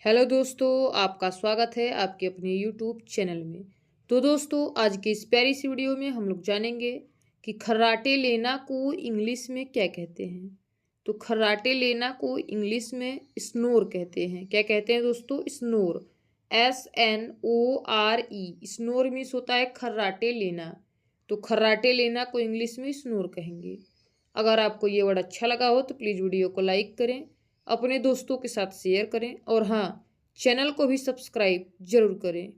Hello दोस्तों, आपका स्वागत है आपके अपने यूट्यूब चैनल में। तो दोस्तों, आज की इस प्यारी सी वीडियो में हम लोग जानेंगे कि खर्राटे लेना को इंग्लिश में क्या कहते हैं। तो खर्राटे लेना को इंग्लिश में स्नोर कहते हैं। क्या कहते हैं दोस्तों? स्नोर। SNORE। स्नोर मीन्स होता है खर्राटे लेना। तो खर्राटे लेना को इंग्लिश में स्नोर कहेंगे। अगर आपको ये वर्ड अच्छा लगा हो तो प्लीज़ वीडियो को लाइक करें, अपने दोस्तों के साथ शेयर करें और हाँ, चैनल को भी सब्सक्राइब जरूर करें।